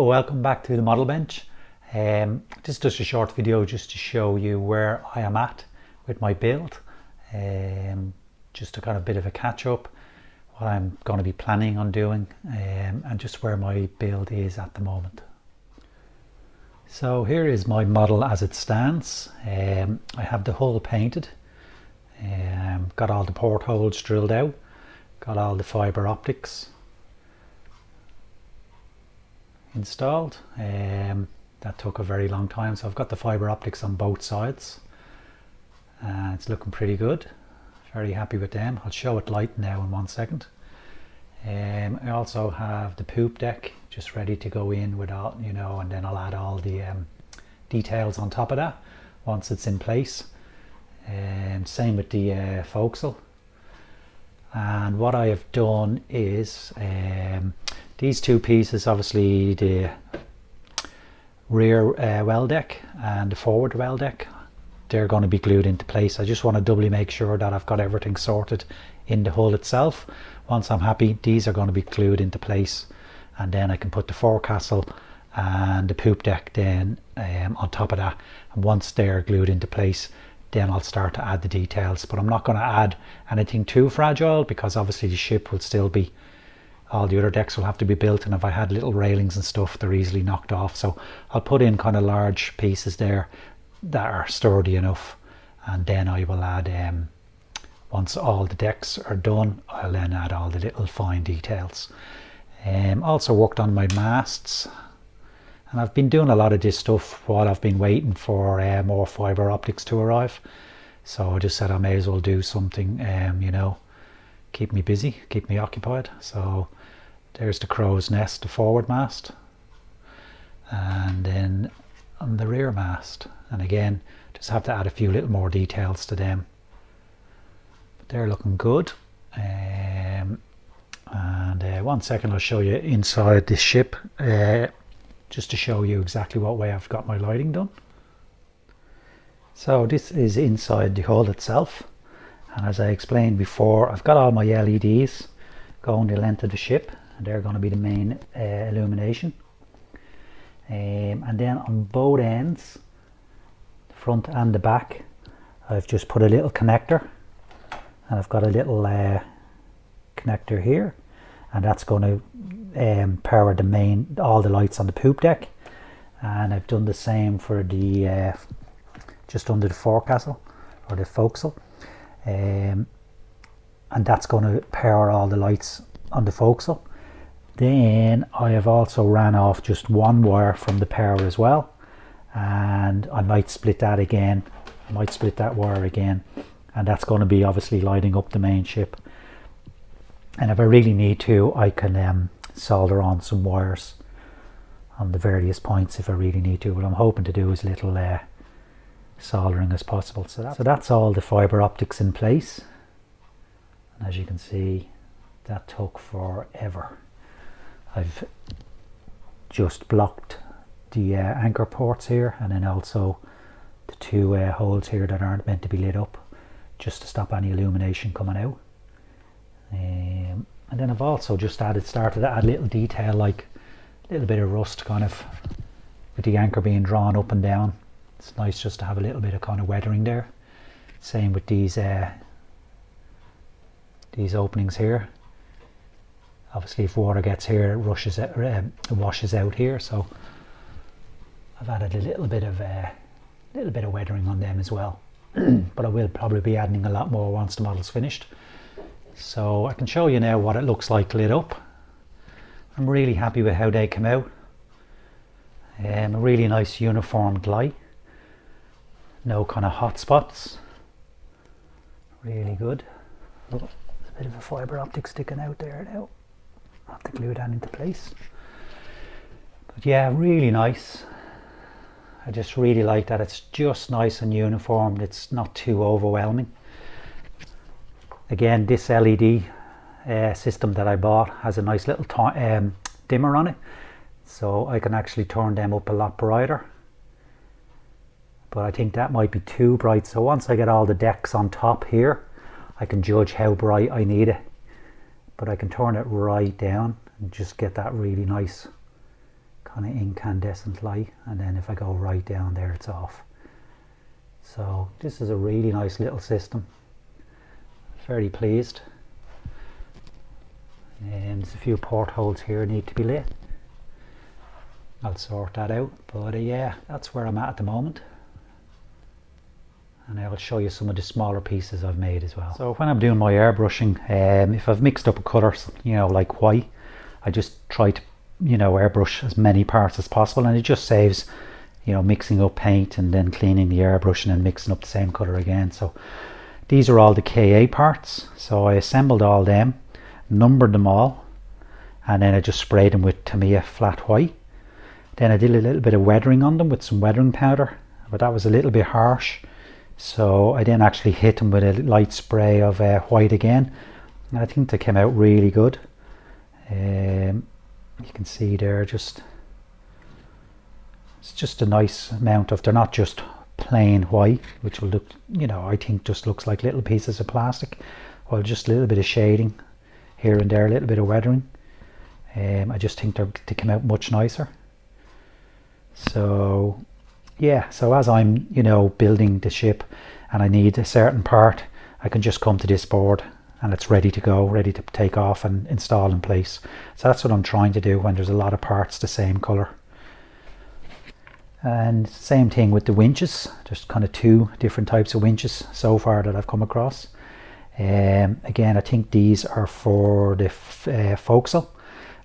Hello, welcome back to the model bench. This is just a short video just to show you where I am at with my build. Just a kind of bit of a catch up, what I'm going to be planning on doing, and just where my build is at the moment. So here is my model as it stands. I have the hull painted, got all the portholes drilled out, got all the fibre optics installed. That took a very long time, so I've got the fibre optics on both sides. It's looking pretty good, very happy with them. I'll show it light now in 1 second. I also have the poop deck just ready to go in with all, and then I'll add all the details on top of that once it's in place. Same with the forecastle. And what I have done is these two pieces, obviously the rear well deck and the forward well deck, they're going to be glued into place. I just want to doubly make sure that I've got everything sorted in the hull itself. Once I'm happy, these are going to be glued into place, and then I can put the forecastle and the poop deck then on top of that. And once they're glued into place, then I'll start to add the details. But I'm not going to add anything too fragile, because obviously the ship will still be, all the other decks will have to be built, and if I had little railings and stuff, they're easily knocked off. So I'll put in kind of large pieces there that are sturdy enough, and then I will add, once all the decks are done, I'll then add all the little fine details. Also worked on my masts, and I've been doing a lot of this stuff while I've been waiting for more fibre optics to arrive. So I just said I may as well do something, keep me busy, keep me occupied. So there's the crow's nest, the forward mast, and then on the rear mast, and again just have to add a few little more details to them, but they're looking good. And 1 second, I'll show you inside this ship, just to show you exactly what way I've got my lighting done. So this is inside the hull itself, and as I explained before, I've got all my LEDs going the length of the ship, and they're going to be the main illumination. And then on both ends, the front and the back, I've just put a little connector, and I've got a little connector here, and that's going to power all the lights on the poop deck. And I've done the same for the just under the forecastle or the forecastle, and that's going to power all the lights on the forecastle. Then I have also ran off just one wire from the power as well, and I might split that again. I might split that wire again, and that's going to be obviously lighting up the main ship. And if I really need to, I can solder on some wires on the various points if I really need to. What I'm hoping to do is little soldering as possible. So that's all the fibre optics in place, and as you can see, that took forever. I've just blocked the anchor ports here, and then also the two holes here that aren't meant to be lit up, just to stop any illumination coming out. And then I've also just started to add little detail, like a little bit of rust kind of with the anchor being drawn up and down. It's nice just to have a little bit of kind of weathering there. Same with these openings here. Obviously if water gets here, it washes out here, so I've added a little bit of weathering on them as well. But I will probably be adding a lot more once the model's finished. So I can show you now what it looks like lit up. I'm really happy with how they come out. A really nice uniformed light, no kind of hot spots, really good. Oh, there's a bit of a fibre optic sticking out there now. I'll have to glue that into place. But yeah, really nice. I just really like that it's just nice and uniform. It's not too overwhelming. Again, this LED system that I bought has a nice little dimmer on it, so I can actually turn them up a lot brighter. But I think that might be too bright, so once I get all the decks on top here, I can judge how bright I need it. But I can turn it right down and just get that really nice kind of incandescent light, and then if I go right down there it's off. So this is a really nice little system. Very pleased. And there's a few portholes here need to be lit. I'll sort that out, but yeah, that's where I'm at the moment. And I will show you some of the smaller pieces I've made as well. So when I'm doing my airbrushing, if I've mixed up a colour, like white, I just try to, airbrush as many parts as possible, and it just saves, mixing up paint and then cleaning the airbrush and then mixing up the same colour again. So these are all the KA parts. So I assembled all them, numbered them all, and then I just sprayed them with Tamiya flat white. Then I did a little bit of weathering on them with some weathering powder, but that was a little bit harsh. So I then actually hit them with a light spray of white again. And I think they came out really good. You can see there, it's just a nice amount of, they're not just plain white, which will look, I think just looks like little pieces of plastic. Well, just a little bit of shading here and there, a little bit of weathering. I just think they came out much nicer. So yeah, so as I'm building the ship and I need a certain part, I can just come to this board and it's ready to go, ready to take off and install in place. So that's what I'm trying to do when there's a lot of parts the same color. And same thing with the winches. There's kind of two different types of winches so far that I've come across. Again, I think these are for the forecastle,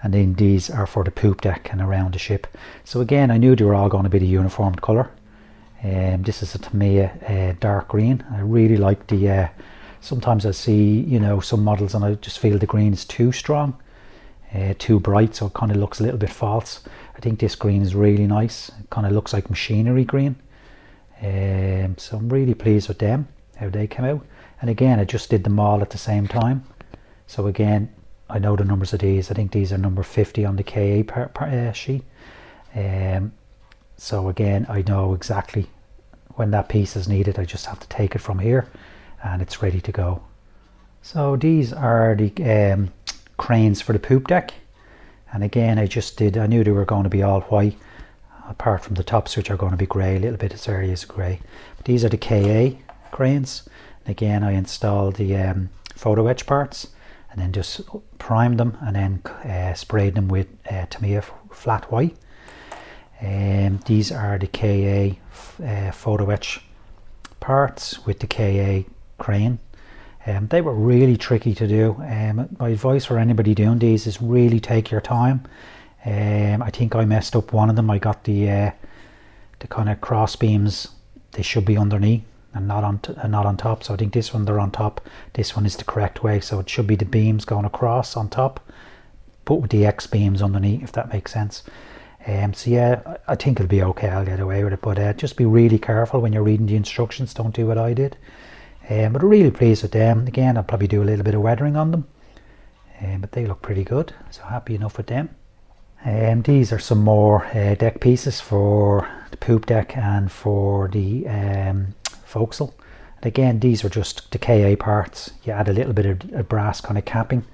and then these are for the poop deck and around the ship. So again, I knew they were all going to be the uniform colour. This is a Tamiya dark green. I really like the, sometimes I see, some models and I just feel the green is too strong, too bright, so it kind of looks a little bit false. I think this green is really nice. It kind of looks like machinery green. So I'm really pleased with them, how they came out. And again, I just did them all at the same time. So again, I know the numbers of these. I think these are number 50 on the KA sheet. So again, I know exactly when that piece is needed. I just have to take it from here and it's ready to go. So these are the cranes for the poop deck. And again, I knew they were going to be all white, apart from the tops, which are going to be grey, a little bit of this area is grey. But these are the KA cranes. And again, I installed the photo etch parts and then just primed them and then sprayed them with Tamiya flat white. These are the KA photo etch parts with the KA crane. They were really tricky to do. My advice for anybody doing these is really take your time. I think I messed up one of them. I got the kind of cross beams, they should be underneath and not on top. So I think this one they're on top. This one is the correct way, so it should be the beams going across on top, but with the X beams underneath, if that makes sense. So yeah, I think it'll be okay. I'll get away with it, but just be really careful when you're reading the instructions. Don't do what I did. But I'm really pleased with them. Again, I'll probably do a little bit of weathering on them, but they look pretty good, so happy enough with them. These are some more deck pieces for the poop deck and for the forecastle. And again, these are just the KA parts. You add a little bit of brass kind of capping.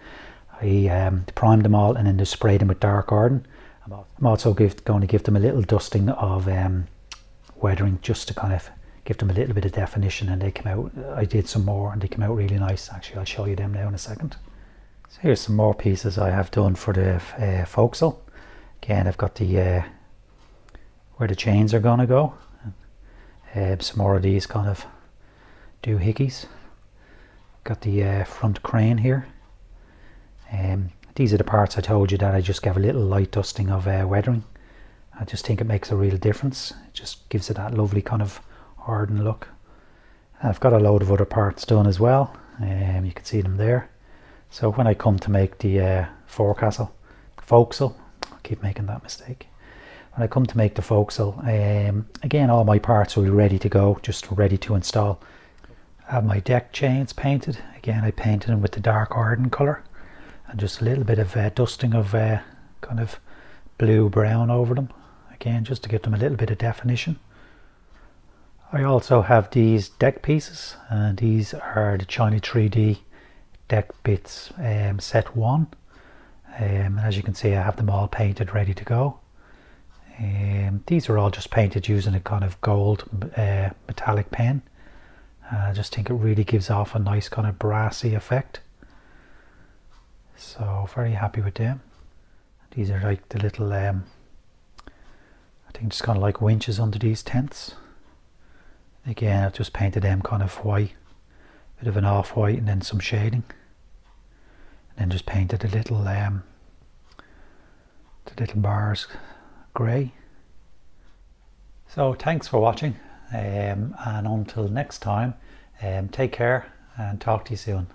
I primed them all and then just sprayed them with dark arden. I'm also going to give them a little dusting of weathering, just to kind of give them a little bit of definition, and they came out, I did some more and they came out really nice. Actually, I'll show you them now in a second. So here's some more pieces I have done for the forecastle. Again, I've got the where the chains are going to go. Some more of these kind of doohickeys. Got the front crane here. These are the parts I told you that I just gave a little light dusting of weathering. I just think it makes a real difference. It just gives it that lovely kind of hardened look. I've got a load of other parts done as well. You can see them there. So when I come to make the forecastle, I keep making that mistake. When I come to make the forecastle, again, all my parts will be ready to go, just ready to install. I have my deck chains painted. Again, I painted them with the dark arden colour, and just a little bit of dusting of kind of blue brown over them, again just to give them a little bit of definition. I also have these deck pieces, and these are the China 3D deck bits set 1. As you can see, I have them all painted ready to go. These are all just painted using a kind of gold metallic pen. I just think it really gives off a nice kind of brassy effect. So very happy with them. These are like the little, I think just kind of like winches under these tents. Again, I've just painted them kind of white, bit of an off-white and then some shading. And then just painted the little bars grey. So thanks for watching, and until next time, take care and talk to you soon.